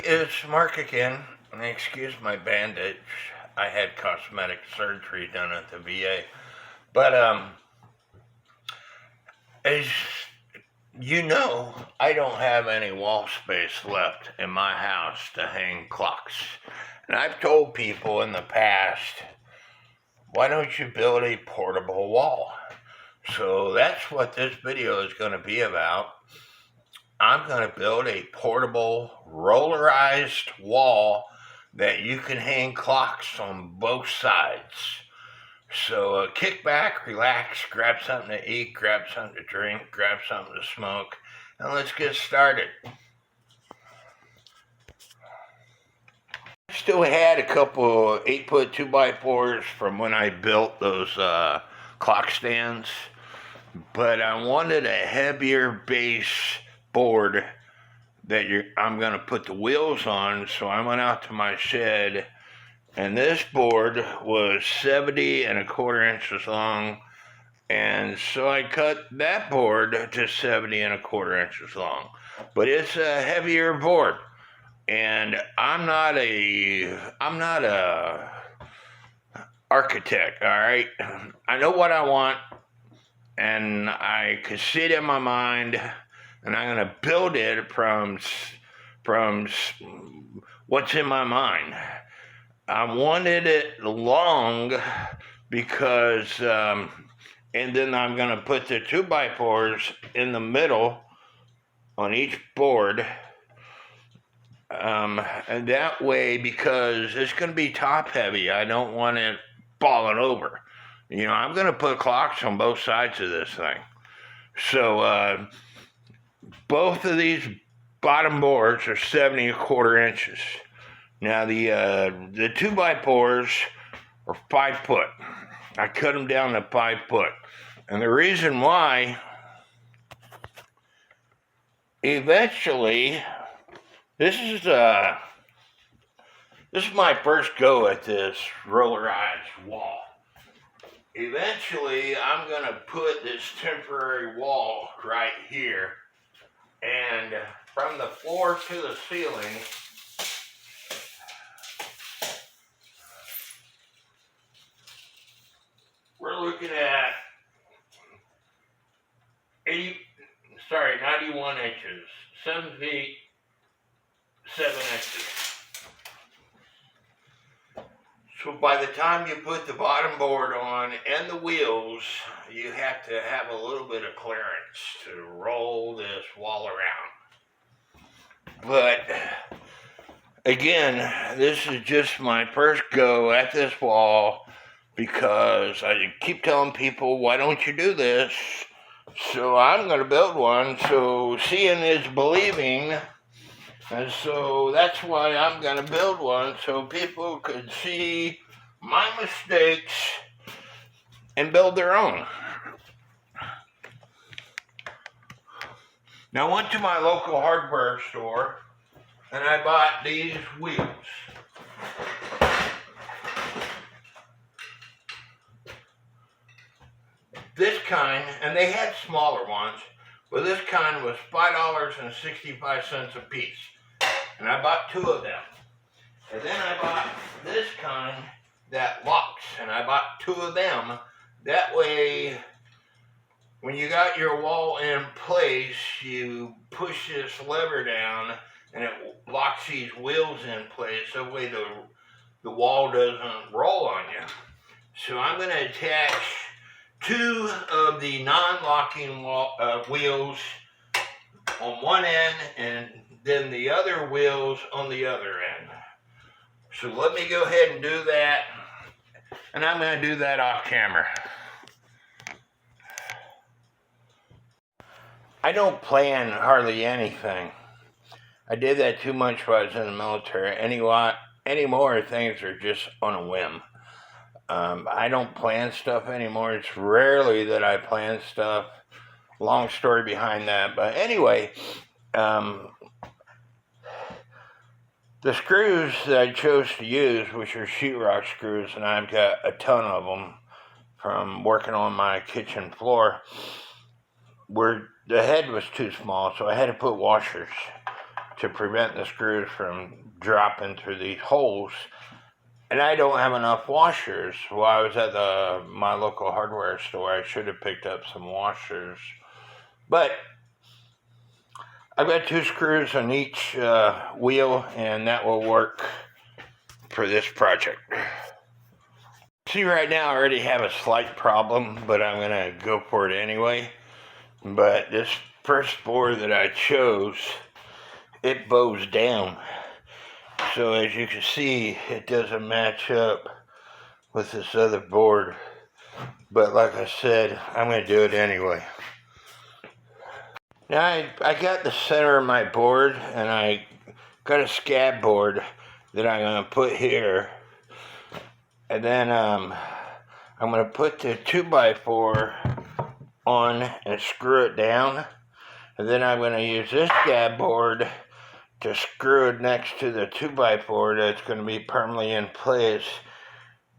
It's Mark again. And excuse my bandage. I had cosmetic surgery done at the VA. But as you know, I don't have any wall space left in my house to hang clocks. And I've told people in the past, why don't you build a portable wall? So that's what this video is going to be about. I'm going to build a portable rollerized wall that you can hang clocks on both sides. So kick back, relax, grab something to eat, grab something to drink, grab something to smoke, and let's get started. I still had a couple 8-foot 2x4s from when I built those clock stands, but I wanted a heavier base board that I'm going to put the wheels on, so I went out to my shed, and this board was 70 1/4 inches long, and so I cut that board to 70 1/4 inches long, but it's a heavier board, and I'm not a architect, all right? I know what I want, and I could see it in my mind, and I'm going to build it from what's in my mind. I wanted it long because, and then I'm going to put the 2x4s in the middle on each board, and that way, because it's going to be top heavy, I don't want it falling over. You know, I'm going to put clocks on both sides of this thing. So, both of these bottom boards are 70 1/4 inches. Now the 2x4s are 5 foot. I cut them down to 5 foot, and the reason why, eventually, this is my first go at this rollerized wall. Eventually, I'm gonna put this temporary wall right here. And from the floor to the ceiling, we're looking at 91 inches, 7 feet, 7 inches. So by the time you put the bottom board on and the wheels, you have to have a little bit of clearance to roll this wall around. But again, this is just my first go at this wall because I keep telling people, why don't you do this? So I'm going to build one. So seeing is believing. And so that's why I'm going to build one, so people could see my mistakes and build their own. Now I went to my local hardware store and I bought these wheels. This kind, and they had smaller ones, but this kind was $5.65 a piece. And I bought 2 of them. And then I bought this kind that locks, and I bought 2 of them. That way, when you got your wall in place, you push this lever down, and it locks these wheels in place. That way the wall doesn't roll on you. So I'm going to attach 2 of the non-locking wheels on one end, and then the other wheels on the other end. So let me go ahead and do that, and I'm going to do that off camera. I don't plan hardly anything. I did that too much while I was in the military. Anymore, things are just on a whim. I don't plan stuff anymore. It's rarely that I plan stuff. Long story behind that. But anyway, the screws that I chose to use, which are sheetrock screws, and I've got a ton of them from working on my kitchen floor, the head was too small, so I had to put washers. to prevent the screws from dropping through these holes. And I don't have enough washers. While I was at my local hardware store, I should have picked up some washers. But I've got 2 screws on each wheel, and that will work for this project. See, right now I already have a slight problem, but I'm going to go for it anyway. But this first board that I chose, it bows down. So as you can see, it doesn't match up with this other board. But like I said, I'm going to do it anyway. Now I got the center of my board, and I got a scab board that I'm going to put here. And then I'm going to put the 2x4 on and screw it down. And then I'm going to use this scab board to screw it next to the 2x4 that's going to be permanently in place.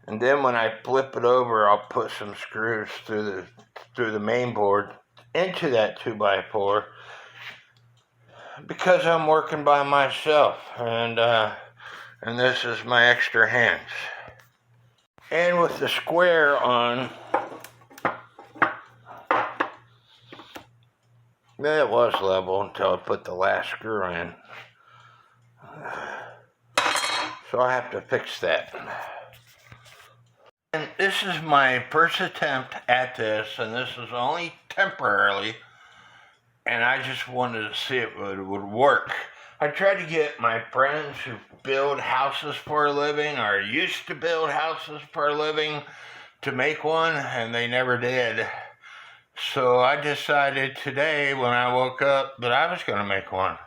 And then when I flip it over, I'll put some screws through the main board into that 2x4, because I'm working by myself, and this is my extra hands. And with the square on, it was level until I put the last screw in. So I have to fix that. And this is my first attempt at this, and this is only temporarily, and I just wanted to see if it would work. I tried to get my friends who build houses for a living, or used to build houses for a living, to make one, and they never did. So I decided today when I woke up that I was going to make one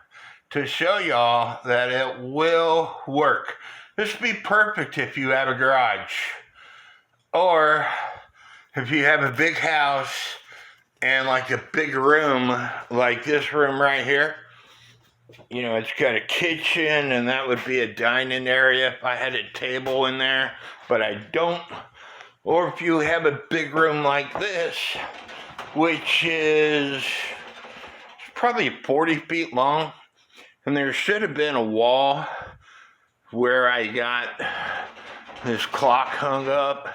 to show y'all that it will work. This would be perfect if you have a garage, or if you have a big house and like a big room like this room right here. You know, it's got a kitchen, and that would be a dining area if I had a table in there, but I don't. Or if you have a big room like this, which is probably 40 feet long, and there should have been a wall where I got this clock hung up.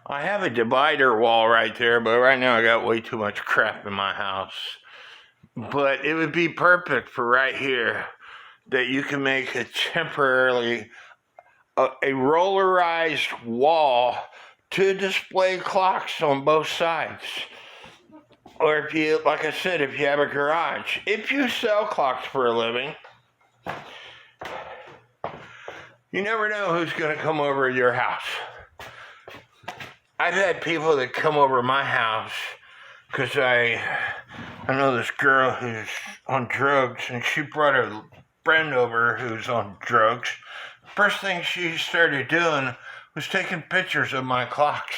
I have a divider wall right there, but right now I got way too much crap in my house. But it would be perfect for right here, that you can make a temporarily a rollerized wall to display clocks on both sides. Or if you, like I said, if you have a garage, if you sell clocks for a living, you never know who's going to come over your house. I've had people that come over my house because I know this girl who's on drugs, and she brought a friend over who's on drugs. First thing she started doing was taking pictures of my clocks.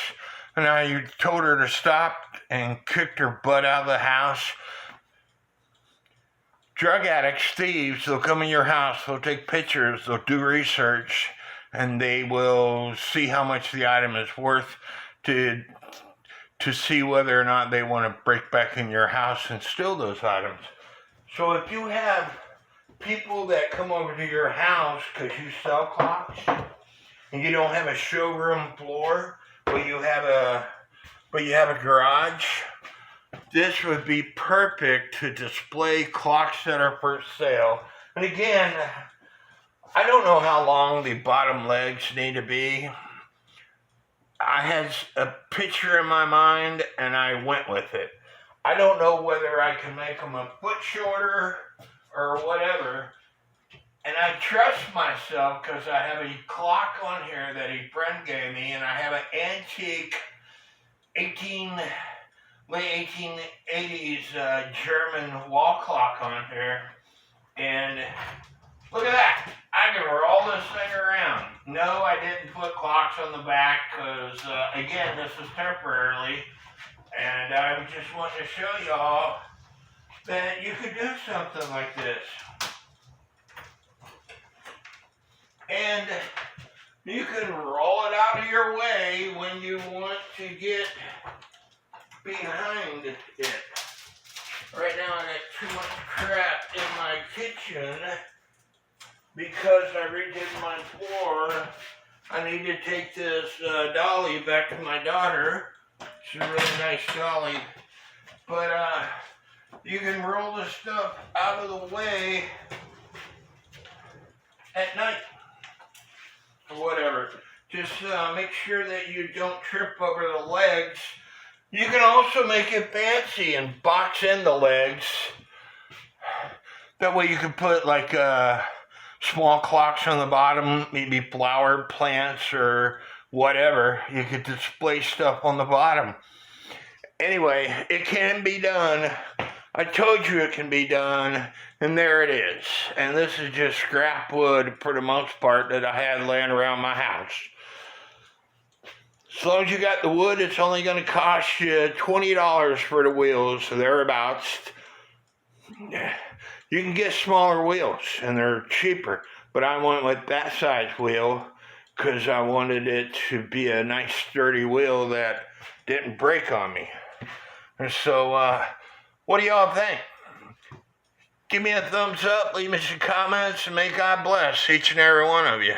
And I told her to stop and kicked her butt out of the house. Drug addicts, thieves, they'll come in your house, they'll take pictures, they'll do research, and they will see how much the item is worth to see whether or not they want to break back in your house and steal those items. So if you have people that come over to your house because you sell clocks, and you don't have a showroom floor, but you have a garage, this would be perfect to display clocks that are for sale. And again, I don't know how long the bottom legs need to be. I had a picture in my mind, and I went with it. I don't know whether I can make them a foot shorter or whatever. And I trust myself because I have a clock on here that a friend gave me, and I have an antique late 1880s German wall clock on here. And look at that. I can roll this thing around. No, I didn't put clocks on the back because, again, this is temporarily. And I just want to show y'all that you could do something like this. And you can roll it out of your way when you want to get behind it. Right now I'm going too much crap in my kitchen because I redid my floor. I need to take this dolly back to my daughter. It's a really nice dolly. But you can roll this stuff out of the way at night or whatever. Just make sure that you don't trip over the legs. You can also make it fancy and box in the legs. That way you can put like small clocks on the bottom, maybe flower plants or whatever. You could display stuff on the bottom. Anyway, it can be done. I told you it can be done, and there it is. And this is just scrap wood for the most part that I had laying around my house. As long as you got the wood, it's only going to cost you $20 for the wheels, so thereabouts. You can get smaller wheels, and they're cheaper. But I went with that size wheel because I wanted it to be a nice sturdy wheel that didn't break on me. And so, what do y'all think? Give me a thumbs up, leave me some comments, and may God bless each and every one of you.